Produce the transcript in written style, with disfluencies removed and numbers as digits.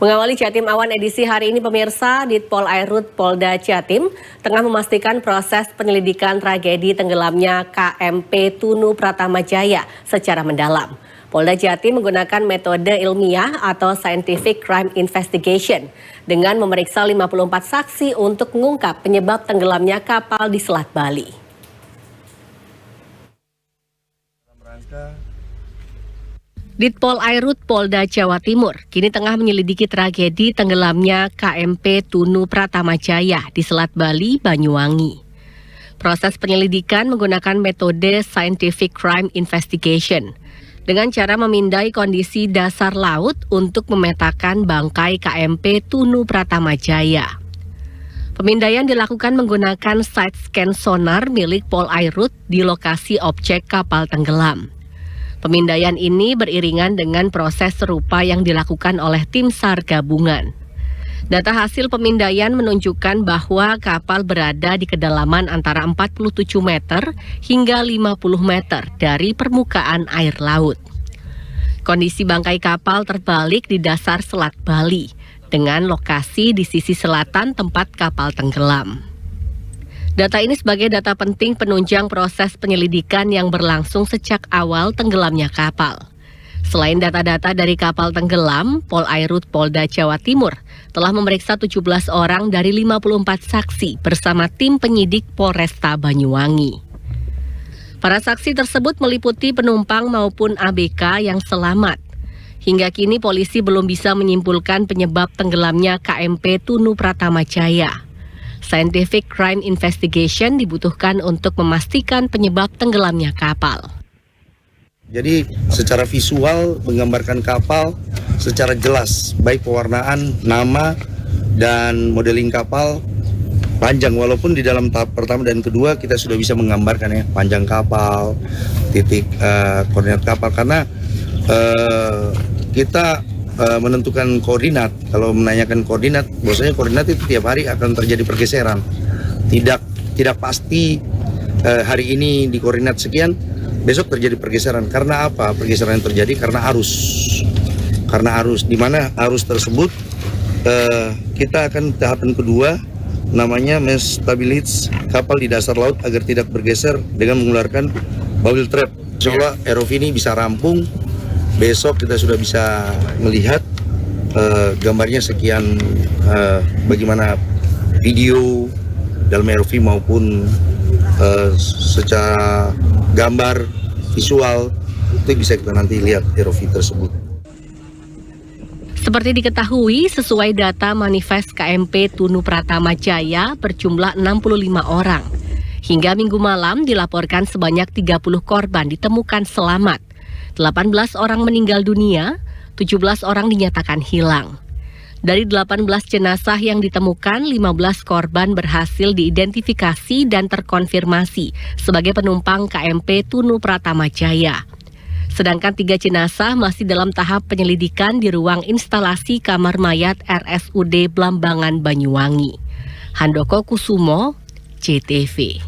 Mengawali Jatim Awan edisi hari ini, pemirsa, Ditpol Airut Polda Jatim tengah memastikan proses penyelidikan tragedi tenggelamnya KMP Tunu Pratama Jaya secara mendalam. Polda Jatim menggunakan metode ilmiah atau Scientific Crime Investigation dengan memeriksa 54 saksi untuk mengungkap penyebab tenggelamnya kapal di Selat Bali. Ditpol Airut Polda Jawa Timur kini tengah menyelidiki tragedi tenggelamnya KMP Tunu Pratama Jaya di Selat Bali, Banyuwangi. Proses penyelidikan menggunakan metode Scientific Crime Investigation dengan cara memindai kondisi dasar laut untuk memetakan bangkai KMP Tunu Pratama Jaya. Pemindaian dilakukan menggunakan side scan sonar milik Pol Airut di lokasi objek kapal tenggelam. Pemindaian ini beriringan dengan proses serupa yang dilakukan oleh tim SAR gabungan. Data hasil pemindaian menunjukkan bahwa kapal berada di kedalaman antara 47 meter hingga 50 meter dari permukaan air laut. Kondisi bangkai kapal terbalik di dasar Selat Bali, dengan lokasi di sisi selatan tempat kapal tenggelam. Data ini sebagai data penting penunjang proses penyelidikan yang berlangsung sejak awal tenggelamnya kapal. Selain data-data dari kapal tenggelam, Pol Airut Polda Jawa Timur telah memeriksa 17 orang dari 54 saksi bersama tim penyidik Polresta Banyuwangi. Para saksi tersebut meliputi penumpang maupun ABK yang selamat. Hingga kini polisi belum bisa menyimpulkan penyebab tenggelamnya KMP Tunu Pratama Jaya. Scientific Crime Investigation dibutuhkan untuk memastikan penyebab tenggelamnya kapal. Jadi secara visual menggambarkan kapal secara jelas, baik pewarnaan, nama, dan modeling kapal panjang. Walaupun di dalam tahap pertama dan kedua kita sudah bisa menggambarkan ya panjang kapal, titik koordinat kapal, karena kita menentukan koordinat. Kalau menanyakan koordinat, biasanya koordinat itu tiap hari akan terjadi pergeseran. Tidak pasti hari ini di koordinat sekian, besok terjadi pergeseran. Karena apa? Pergeseran yang terjadi karena arus. Karena arus, di mana arus tersebut kita akan tahapan kedua, namanya menstabilis kapal di dasar laut agar tidak bergeser dengan mengeluarkan bubble trap. Insya ROV ini bisa rampung. Besok kita sudah bisa melihat gambarnya sekian, bagaimana video dalam ROV maupun secara gambar visual, itu bisa kita nanti lihat ROV tersebut. Seperti diketahui, sesuai data manifest KMP Tunu Pratama Jaya berjumlah 65 orang. Hingga minggu malam dilaporkan sebanyak 30 korban ditemukan selamat. 18 orang meninggal dunia, 17 orang dinyatakan hilang. Dari 18 jenazah yang ditemukan, 15 korban berhasil diidentifikasi dan terkonfirmasi sebagai penumpang KMP Tunu Pratama Jaya. Sedangkan 3 jenazah masih dalam tahap penyelidikan di ruang instalasi kamar mayat RSUD Blambangan Banyuwangi. Handoko Kusumo, JTV.